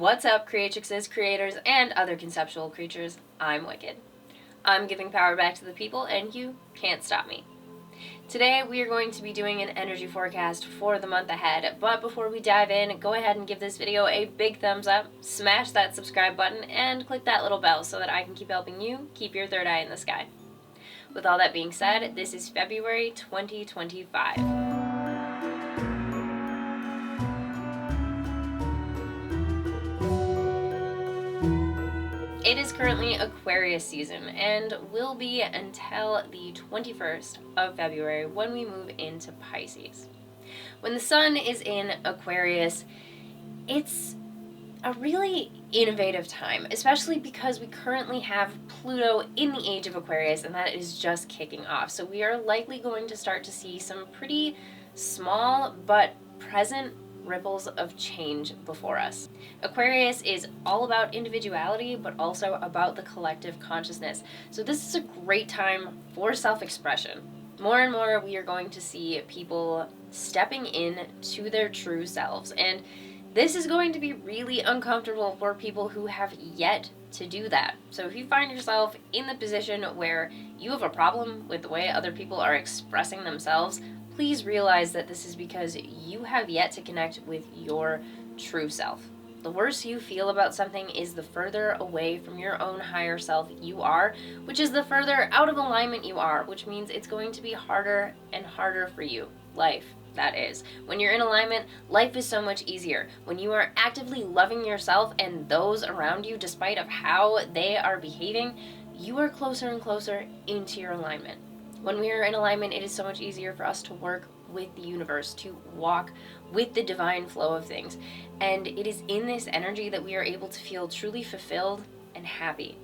What's up, creatrixes, creators, and other conceptual creatures? I'm Wicked. I'm giving power back to the people, and you can't stop me. Today, we are going to be doing an energy forecast for the month ahead, but before we dive in, go ahead and give this video a big thumbs up, smash that subscribe button, and click that little bell so that I can keep helping you keep your third eye in the sky. With all that being said, this is February 2025. It is currently Aquarius season and will be until the 21st of February when we move into Pisces. When the sun is in Aquarius, it's a really innovative time, especially because we currently have Pluto in the age of Aquarius and that is just kicking off. So we are likely going to start to see some pretty small but present ripples of change before us. Aquarius is all about individuality, but also about the collective consciousness. So this is a great time for self-expression. More and more we are going to see people stepping in to their true selves, and this is going to be really uncomfortable for people who have yet to do that. So if you find yourself in the position where you have a problem with the way other people are expressing themselves, please realize that this is because you have yet to connect with your true self. The worse you feel about something is the further away from your own higher self you are, which is the further out of alignment you are, which means it's going to be harder and harder for you. Life, that is. When you're in alignment, life is so much easier. When you are actively loving yourself and those around you, despite of how they are behaving, you are closer and closer into your alignment. When we are in alignment, it is so much easier for us to work with the universe, to walk with the divine flow of things. And it is in this energy that we are able to feel truly fulfilled and happy.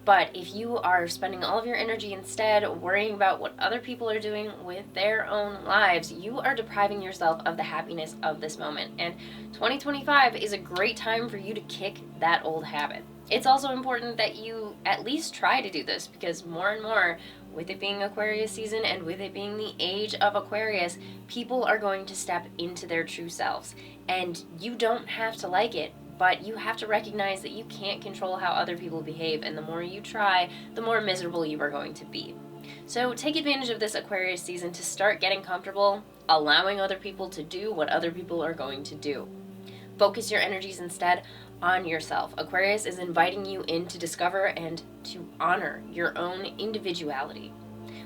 But if you are spending all of your energy instead worrying about what other people are doing with their own lives, you are depriving yourself of the happiness of this moment. And 2025 is a great time for you to kick that old habit. It's also important that you at least try to do this, because more and more, with it being Aquarius season and with it being the age of Aquarius, people are going to step into their true selves. And you don't have to like it, but you have to recognize that you can't control how other people behave, and the more you try, the more miserable you are going to be. So take advantage of this Aquarius season to start getting comfortable, allowing other people to do what other people are going to do. Focus your energies instead on yourself. Aquarius is inviting you in to discover and to honor your own individuality.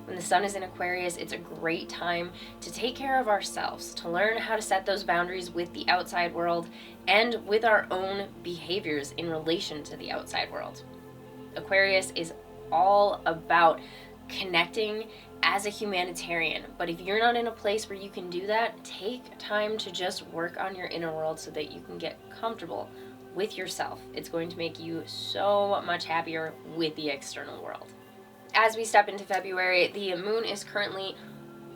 When the sun is in Aquarius, it's a great time to take care of ourselves, to learn how to set those boundaries with the outside world and with our own behaviors in relation to the outside world. Aquarius is all about connecting as a humanitarian, but if you're not in a place where you can do that, take time to just work on your inner world so that you can get comfortable with yourself. It's going to make you so much happier with the external world. As we step into February, the moon is currently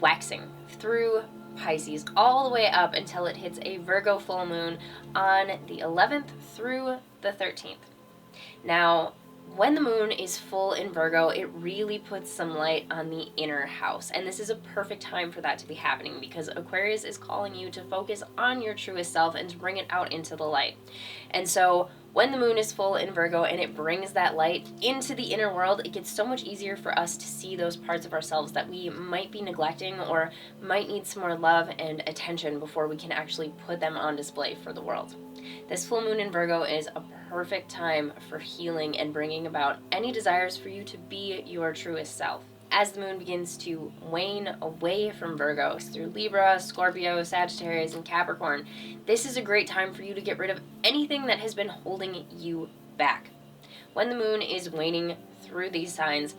waxing through Pisces all the way up until it hits a Virgo full moon on the 11th through the 13th. Now, when the moon is full in Virgo, it really puts some light on the inner house. And this is a perfect time for that to be happening, because Aquarius is calling you to focus on your truest self and to bring it out into the light. And so when the moon is full in Virgo and it brings that light into the inner world, it gets so much easier for us to see those parts of ourselves that we might be neglecting or might need some more love and attention before we can actually put them on display for the world. This full moon in Virgo is a perfect time for healing and bringing about any desires for you to be your truest self. As the moon begins to wane away from Virgo through Libra, Scorpio, Sagittarius, and Capricorn, this is a great time for you to get rid of anything that has been holding you back. When the moon is waning through these signs,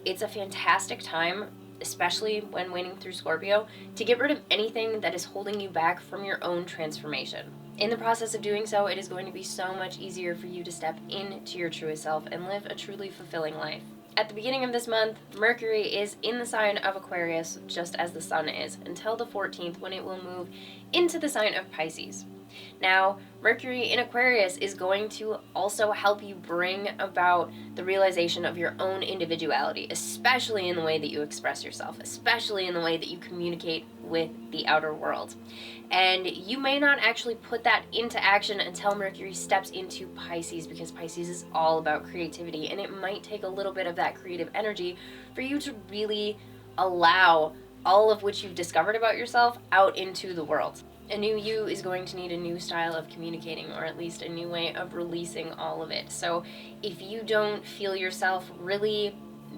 it's a fantastic time, especially when waning through Scorpio, to get rid of anything that is holding you back from your own transformation. In the process of doing so, it is going to be so much easier for you to step into your truest self and live a truly fulfilling life. At the beginning of this month, Mercury is in the sign of Aquarius, just as the sun is, until the 14th, when it will move into the sign of Pisces. Now, Mercury in Aquarius is going to also help you bring about the realization of your own individuality, especially in the way that you express yourself, especially in the way that you communicate with the outer world. And you may not actually put that into action until Mercury steps into Pisces, because Pisces is all about creativity, and it might take a little bit of that creative energy for you to really allow all of which you've discovered about yourself out into the world. A new you is going to need a new style of communicating, or at least a new way of releasing all of it. So if you don't feel yourself really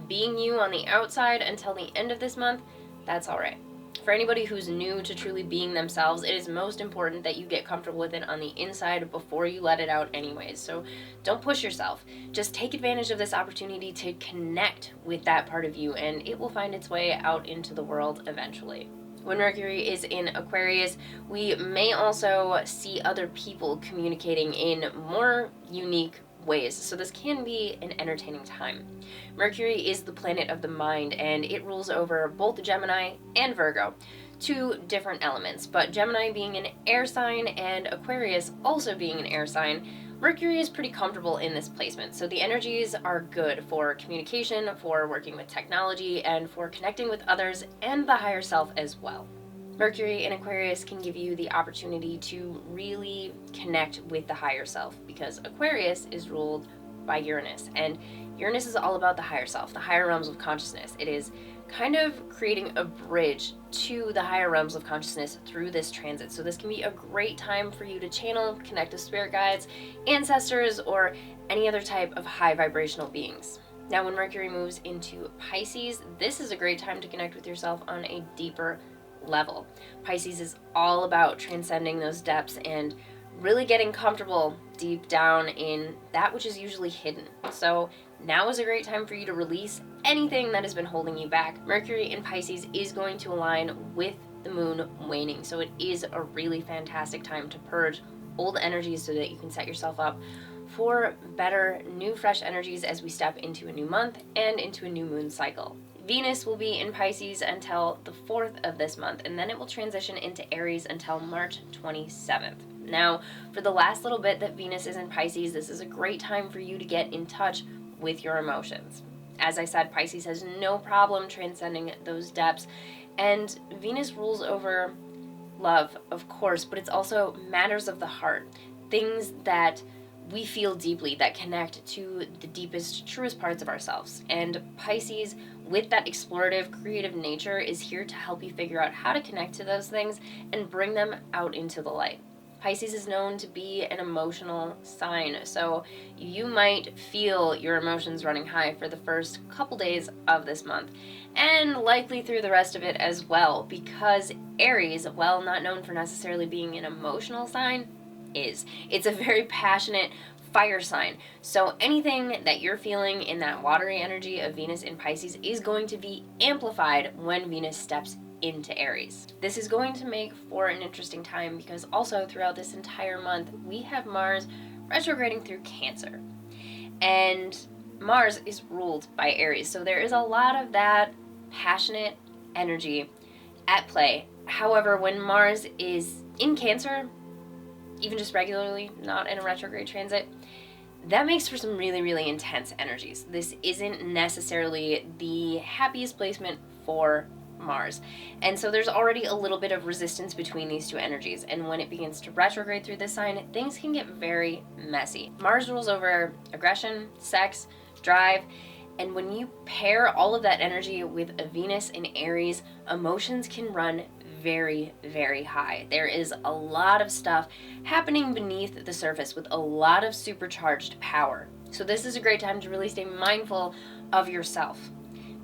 being you on the outside until the end of this month, that's all right. For anybody who's new to truly being themselves, it is most important that you get comfortable with it on the inside before you let it out anyways. So don't push yourself. Just take advantage of this opportunity to connect with that part of you, and it will find its way out into the world eventually. When Mercury is in Aquarius, we may also see other people communicating in more unique ways, so this can be an entertaining time. Mercury is the planet of the mind, and it rules over both Gemini and Virgo, two different elements, but Gemini being an air sign and Aquarius also being an air sign, Mercury is pretty comfortable in this placement, so the energies are good for communication, for working with technology, and for connecting with others and the higher self as well. Mercury in Aquarius can give you the opportunity to really connect with the higher self, because Aquarius is ruled by Uranus, and Uranus is all about the higher self, the higher realms of consciousness. It is kind of creating a bridge to the higher realms of consciousness through this transit. So this can be a great time for you to channel, connect with spirit guides, ancestors, or any other type of high vibrational beings. Now, when Mercury moves into Pisces, this is a great time to connect with yourself on a deeper level. Pisces is all about transcending those depths and really getting comfortable deep down in that which is usually hidden. So now is a great time for you to release anything that has been holding you back. Mercury in Pisces is going to align with the moon waning, so it is a really fantastic time to purge old energies so that you can set yourself up for better, new, fresh energies as we step into a new month and into a new moon cycle. Venus will be in Pisces until the 4th of this month, and then it will transition into Aries until March 27th. Now, for the last little bit that Venus is in Pisces, this is a great time for you to get in touch with your emotions. As I said, Pisces has no problem transcending those depths, and Venus rules over love, of course, but it's also matters of the heart, things that we feel deeply, that connect to the deepest, truest parts of ourselves. And Pisces, with that explorative, creative nature, is here to help you figure out how to connect to those things and bring them out into the light. Pisces is known to be an emotional sign, so you might feel your emotions running high for the first couple days of this month, and likely through the rest of it as well, because Aries, while not known for necessarily being an emotional sign, it's a very passionate fire sign. So anything that you're feeling in that watery energy of Venus in Pisces is going to be amplified when Venus steps into Aries. This is going to make for an interesting time, because also throughout this entire month we have Mars retrograding through Cancer, and Mars is ruled by Aries, so there is a lot of that passionate energy at play. However, when Mars is in Cancer, even just regularly, not in a retrograde transit, that makes for some really, really intense energies. This isn't necessarily the happiest placement for Mars. And so there's already a little bit of resistance between these two energies. And when it begins to retrograde through this sign, things can get very messy. Mars rules over aggression, sex, drive. And when you pair all of that energy with a Venus in Aries, emotions can run very, very high. There is a lot of stuff happening beneath the surface with a lot of supercharged power. So this is a great time to really stay mindful of yourself.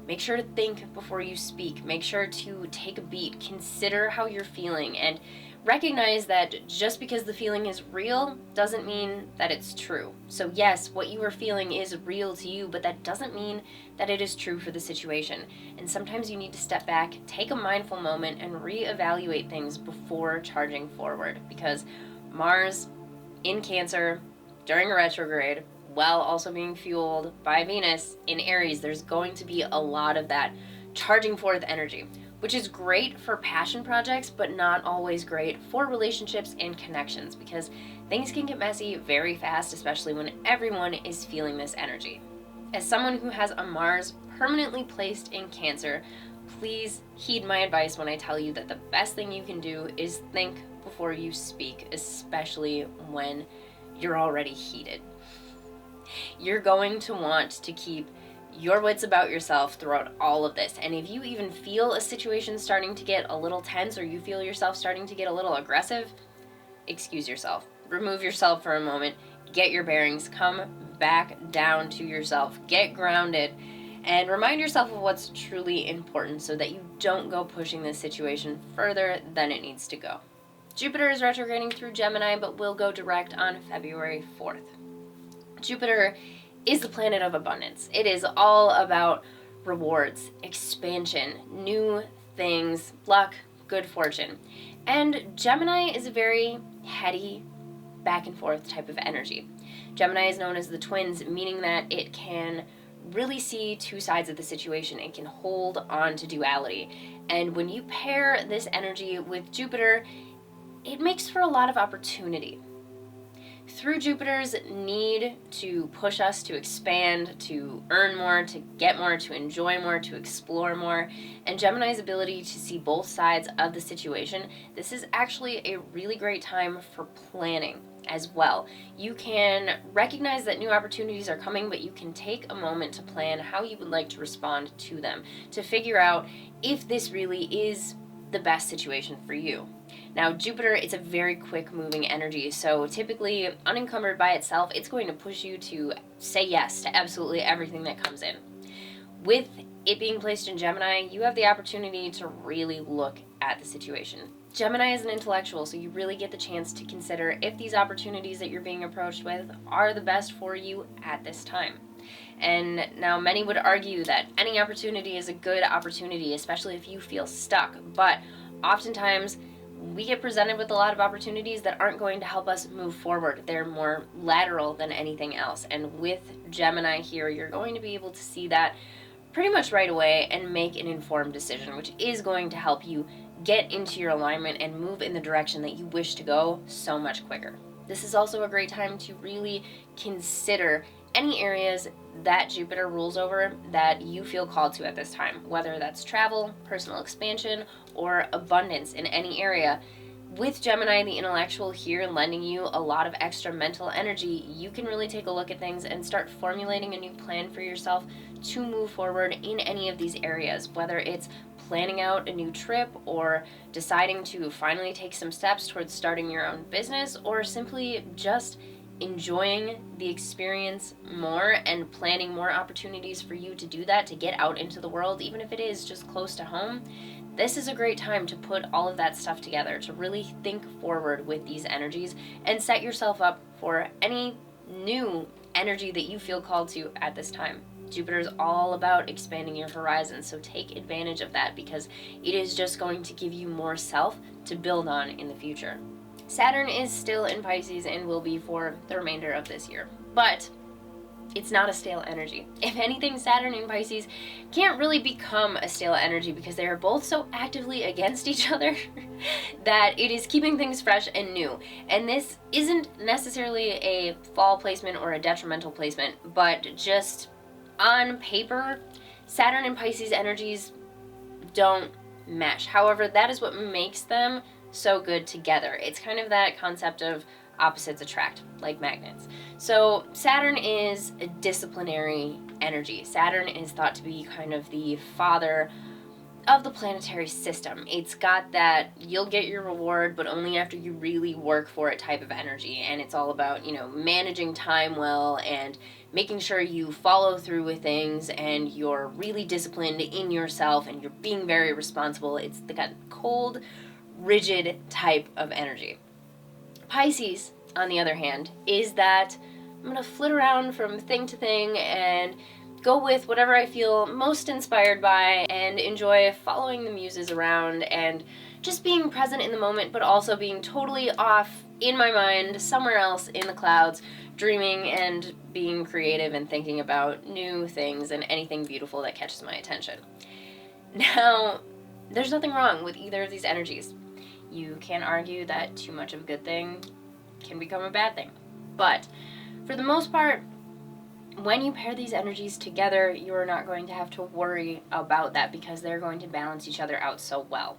Make sure to think before you speak. Make sure to take a beat. Consider how you're feeling, and recognize that just because the feeling is real doesn't mean that it's true. So yes, what you are feeling is real to you, but that doesn't mean that it is true for the situation. And sometimes you need to step back, take a mindful moment, and reevaluate things before charging forward, because Mars in Cancer during a retrograde, while also being fueled by Venus in Aries, there's going to be a lot of that charging forth energy, which is great for passion projects, but not always great for relationships and connections, because things can get messy very fast, especially when everyone is feeling this energy. As someone who has a Mars permanently placed in Cancer, Please heed my advice when I tell you that the best thing you can do is think before you speak, especially when you're already heated. You're going to want to keep your wits about yourself throughout all of this. And if you even feel a situation starting to get a little tense, or you feel yourself starting to get a little aggressive, excuse yourself. Remove yourself for a moment. Get your bearings. Come back down to yourself. Get grounded. And remind yourself of what's truly important so that you don't go pushing this situation further than it needs to go. Jupiter is retrograding through Gemini, but will go direct on February 4th. Jupiter is the planet of abundance. It is all about rewards, expansion, new things, luck, good fortune. And Gemini is a very heady, back and forth type of energy. Gemini is known as the twins, meaning that it can really see two sides of the situation. It can hold on to duality. And when you pair this energy with Jupiter, it makes for a lot of opportunity. Through Jupiter's need to push us to expand, to earn more, to get more, to enjoy more, to explore more, and Gemini's ability to see both sides of the situation, this is actually a really great time for planning as well. You can recognize that new opportunities are coming, but you can take a moment to plan how you would like to respond to them, to figure out if this really is the best situation for you. Now, Jupiter, it's a very quick moving energy, so typically unencumbered by itself, it's going to push you to say yes to absolutely everything that comes in. With it being placed in Gemini, you have the opportunity to really look at the situation. Gemini is an intellectual, so you really get the chance to consider if these opportunities that you're being approached with are the best for you at this time. And now many would argue that any opportunity is a good opportunity, especially if you feel stuck, but oftentimes we get presented with a lot of opportunities that aren't going to help us move forward. They're more lateral than anything else. And with Gemini here, you're going to be able to see that pretty much right away and make an informed decision, which is going to help you get into your alignment and move in the direction that you wish to go so much quicker. This is also a great time to really consider any areas that Jupiter rules over that you feel called to at this time, whether that's travel, personal expansion, or abundance in any area. With Gemini, the intellectual here, lending you a lot of extra mental energy, you can really take a look at things and start formulating a new plan for yourself to move forward in any of these areas, whether it's planning out a new trip or deciding to finally take some steps towards starting your own business, or simply just enjoying the experience more and planning more opportunities for you to do that, to get out into the world, even if it is just close to home. This is a great time to put all of that stuff together, to really think forward with these energies and set yourself up for any new energy that you feel called to at this time. Jupiter is all about expanding your horizons, so take advantage of that because it is just going to give you more self to build on in the future. Saturn is still in Pisces and will be for the remainder of this year, but it's not a stale energy. If anything, Saturn in Pisces can't really become a stale energy because they are both so actively against each other that it is keeping things fresh and new. And this isn't necessarily a fall placement or a detrimental placement, but just on paper, Saturn and Pisces energies don't mesh. However, that is what makes them so good together. It's kind of that concept of opposites attract, like magnets. So Saturn is a disciplinary energy. Saturn is thought to be kind of the father of the planetary system. It's got that you'll get your reward, but only after you really work for it type of energy. And it's all about, managing time well and making sure you follow through with things and you're really disciplined in yourself and you're being very responsible. It's the kind of cold, rigid type of energy. Pisces, on the other hand, is that I'm going to flit around from thing to thing and go with whatever I feel most inspired by and enjoy following the muses around and just being present in the moment, but also being totally off in my mind somewhere else in the clouds, dreaming and being creative and thinking about new things and anything beautiful that catches my attention. Now, there's nothing wrong with either of these energies. You can't argue that too much of a good thing can become a bad thing. But for the most part, when you pair these energies together, you're not going to have to worry about that because they're going to balance each other out so well.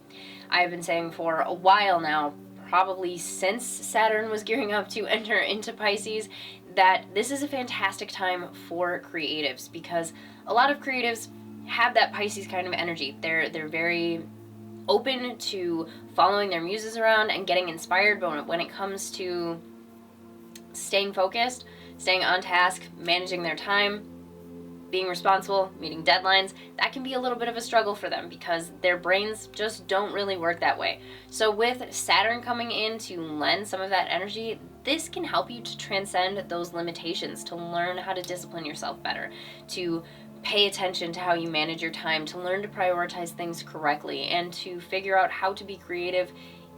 I've been saying for a while now, probably since Saturn was gearing up to enter into Pisces, that this is a fantastic time for creatives because a lot of creatives have that Pisces kind of energy. They're very open to following their muses around and getting inspired, but when it comes to staying focused, staying on task, managing their time, being responsible, meeting deadlines, that can be a little bit of a struggle for them because their brains just don't really work that way. So with Saturn coming in to lend some of that energy, this can help you to transcend those limitations, to learn how to discipline yourself better, to pay attention to how you manage your time, to learn to prioritize things correctly, and to figure out how to be creative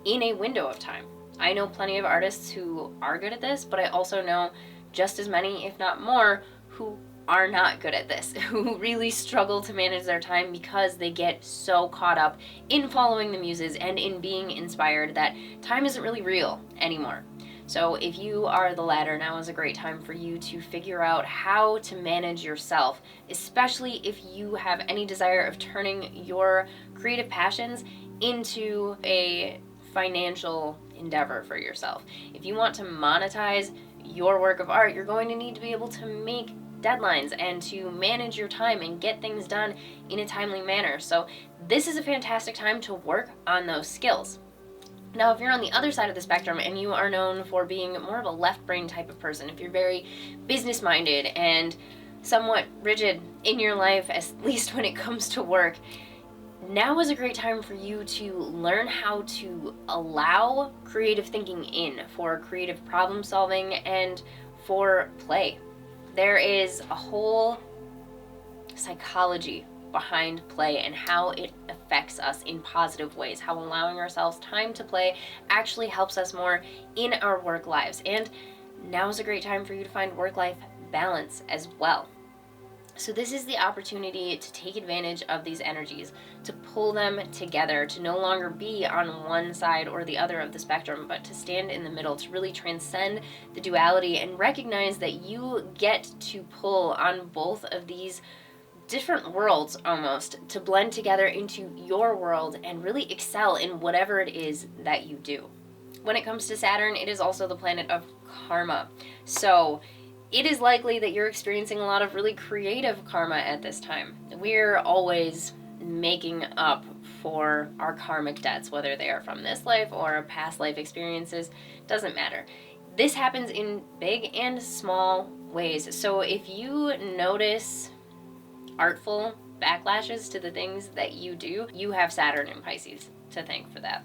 in a window of time. I know plenty of artists who are good at this, but I also know just as many, if not more, who are not good at this, who really struggle to manage their time because they get so caught up in following the muses and in being inspired that time isn't really real anymore. So if you are the latter, now is a great time for you to figure out how to manage yourself, especially if you have any desire of turning your creative passions into a financial endeavor for yourself. If you want to monetize your work of art, you're going to need to be able to make deadlines and to manage your time and get things done in a timely manner. So this is a fantastic time to work on those skills. Now, if you're on the other side of the spectrum and you are known for being more of a left brain type of person, if you're very business minded and somewhat rigid in your life, at least when it comes to work, now is a great time for you to learn how to allow creative thinking in for creative problem solving and for play. There is a whole psychology behind play and how it affects us in positive ways, how allowing ourselves time to play actually helps us more in our work lives. And now is a great time for you to find work-life balance as well. So this is the opportunity to take advantage of these energies, to pull them together, to no longer be on one side or the other of the spectrum, but to stand in the middle, to really transcend the duality and recognize that you get to pull on both of these different worlds almost to blend together into your world and really excel in whatever it is that you do. When it comes to Saturn, it is also the planet of karma. So it is likely that you're experiencing a lot of really creative karma at this time. We're always making up for our karmic debts, whether they are from this life or past life experiences, doesn't matter. This happens in big and small ways. So if you notice artful backlashes to the things that you do, you have Saturn in Pisces to thank for that.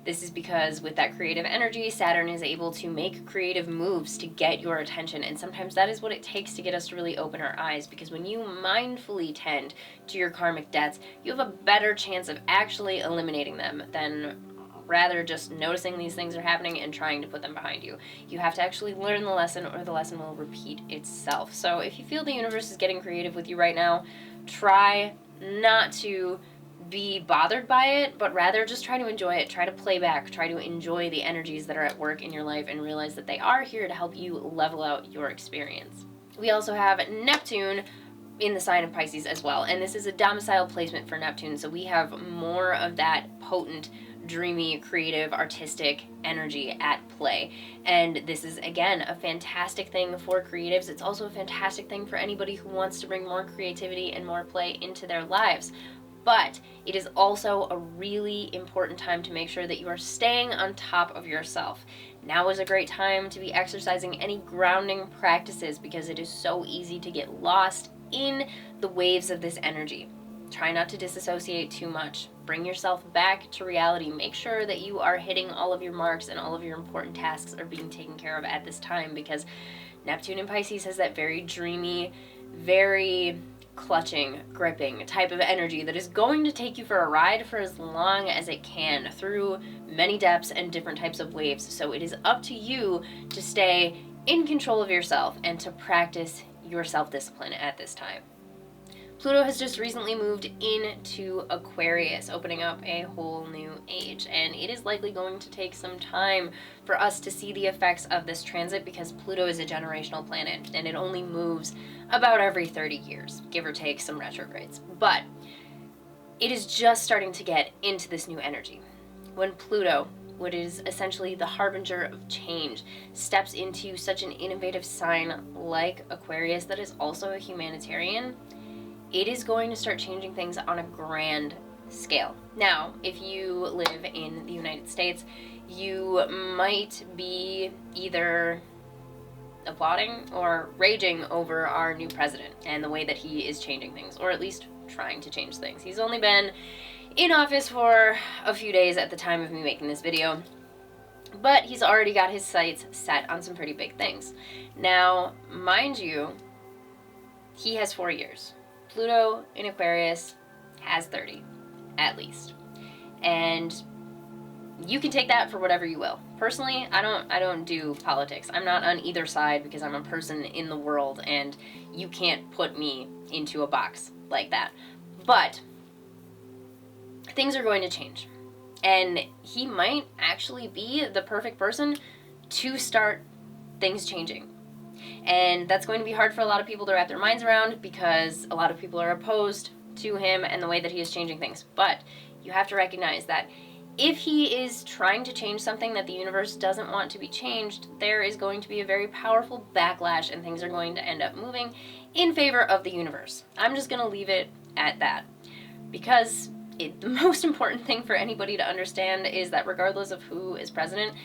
This is because with that creative energy, Saturn is able to make creative moves to get your attention. And sometimes that is what it takes to get us to really open our eyes, because when you mindfully tend to your karmic debts, you have a better chance of actually eliminating them than rather just noticing these things are happening and trying to put them behind you. You have to actually learn the lesson or the lesson will repeat itself. So if you feel the universe is getting creative with you right now, try not to be bothered by it, but rather just try to enjoy it, try to play back, try to enjoy the energies that are at work in your life and realize that they are here to help you level out your experience. We also have Neptune in the sign of Pisces as well, and this is a domicile placement for Neptune, so we have more of that potent, dreamy, creative, artistic energy at play. And this is, again, a fantastic thing for creatives. It's also a fantastic thing for anybody who wants to bring more creativity and more play into their lives. But it is also a really important time to make sure that you are staying on top of yourself. Now is a great time to be exercising any grounding practices because it is so easy to get lost in the waves of this energy. Try not to disassociate too much. Bring yourself back to reality. Make sure that you are hitting all of your marks and all of your important tasks are being taken care of at this time, because Neptune in Pisces has that very dreamy, very clutching, gripping type of energy that is going to take you for a ride for as long as it can through many depths and different types of waves. So it is up to you to stay in control of yourself and to practice your self-discipline at this time. Pluto has just recently moved into Aquarius, opening up a whole new age, and it is likely going to take some time for us to see the effects of this transit because Pluto is a generational planet and it only moves about every 30 years, give or take some retrogrades. But it is just starting to get into this new energy. When Pluto, what is essentially the harbinger of change, steps into such an innovative sign like Aquarius that is also a humanitarian, it is going to start changing things on a grand scale. Now, if you live in the United States, you might be either applauding or raging over our new president and the way that he is changing things, or at least trying to change things. He's only been in office for a few days at the time of me making this video, but he's already got his sights set on some pretty big things. Now, mind you, he has 4 years. Pluto in Aquarius has 30, at least. And you can take that for whatever you will. Personally, I don't do politics. I'm not on either side because I'm a person in the world and you can't put me into a box like that. But things are going to change. And he might actually be the perfect person to start things changing. And that's going to be hard for a lot of people to wrap their minds around because a lot of people are opposed to him and the way that he is changing things. But you have to recognize that if he is trying to change something that the universe doesn't want to be changed, there is going to be a very powerful backlash and things are going to end up moving in favor of the universe. I'm just going to leave it at that because the most important thing for anybody to understand is that regardless of who is president,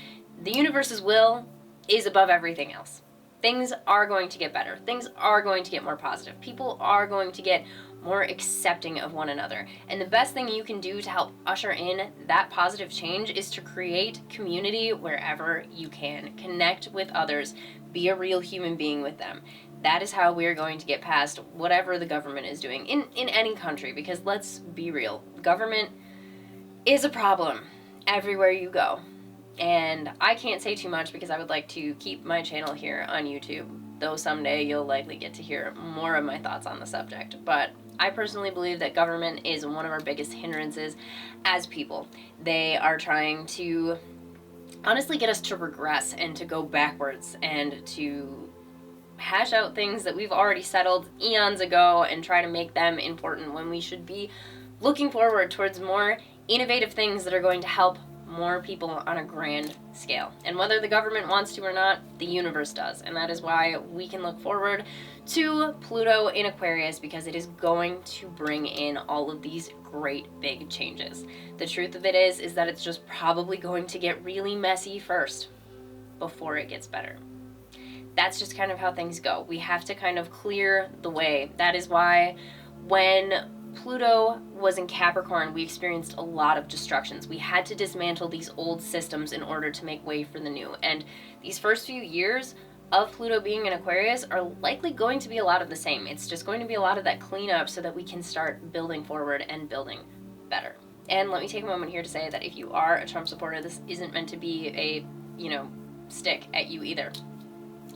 the universe's will is above everything else. Things are going to get better. Things are going to get more positive. People are going to get more accepting of one another. And the best thing you can do to help usher in that positive change is to create community wherever you can. Connect with others. Be a real human being with them. That is how we're going to get past whatever the government is doing in any country, because let's be real, government is a problem everywhere you go. And I can't say too much because I would like to keep my channel here on YouTube, though someday you'll likely get to hear more of my thoughts on the subject. But I personally believe that government is one of our biggest hindrances as people. They are trying to honestly get us to regress and to go backwards and to hash out things that we've already settled eons ago and try to make them important when we should be looking forward towards more innovative things that are going to help more people on a grand scale. And whether the government wants to or not, the universe does. And that is why we can look forward to Pluto in Aquarius, because it is going to bring in all of these great big changes. The truth of it is that it's just probably going to get really messy first before it gets better. That's just kind of how things go. We have to kind of clear the way. That is why when Pluto was in Capricorn, we experienced a lot of destructions. We had to dismantle these old systems in order to make way for the new. And these first few years of Pluto being in Aquarius are likely going to be a lot of the same. It's just going to be a lot of that cleanup so that we can start building forward and building better. And let me take a moment here to say that if you are a Trump supporter, this isn't meant to be a, stick at you either.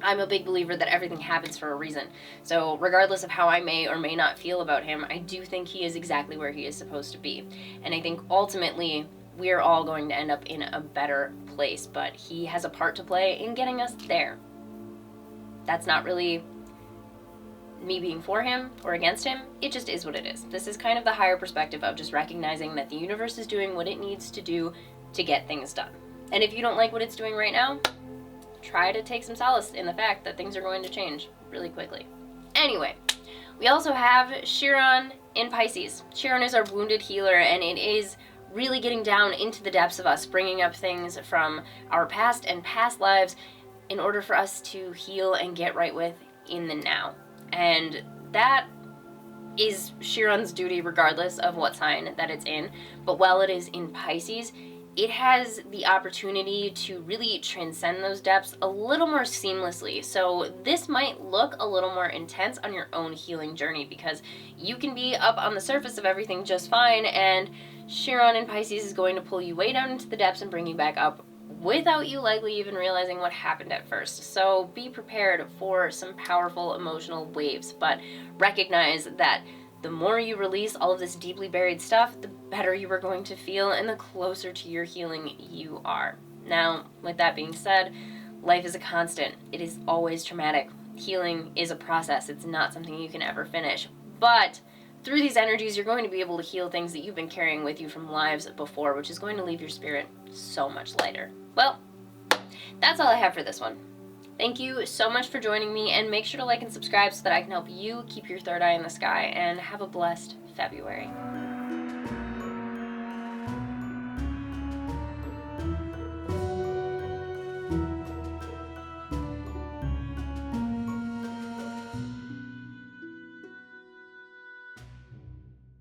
I'm a big believer that everything happens for a reason. So regardless of how I may or may not feel about him, I do think he is exactly where he is supposed to be. And I think ultimately we're all going to end up in a better place, but he has a part to play in getting us there. That's not really me being for him or against him. It just is what it is. This is kind of the higher perspective of just recognizing that the universe is doing what it needs to do to get things done. And if you don't like what it's doing right now, try to take some solace in the fact that things are going to change really quickly. Anyway, we also have Chiron in Pisces. Chiron is our wounded healer, and it is really getting down into the depths of us, bringing up things from our past and past lives in order for us to heal and get right with in the now. And that is Chiron's duty regardless of what sign that it's in. But while it is in Pisces, it has the opportunity to really transcend those depths a little more seamlessly. So this might look a little more intense on your own healing journey, because you can be up on the surface of everything just fine, and Chiron in Pisces is going to pull you way down into the depths and bring you back up without you likely even realizing what happened at first. So be prepared for some powerful emotional waves, but recognize that The more you release all of this deeply buried stuff, the better you are going to feel and the closer to your healing you are. Now, with that being said, life is a constant. It is always traumatic. Healing is a process. It's not something you can ever finish. But through these energies, you're going to be able to heal things that you've been carrying with you from lives before, which is going to leave your spirit so much lighter. Well, that's all I have for this one. Thank you so much for joining me, and make sure to like and subscribe so that I can help you keep your third eye in the sky, and have a blessed February.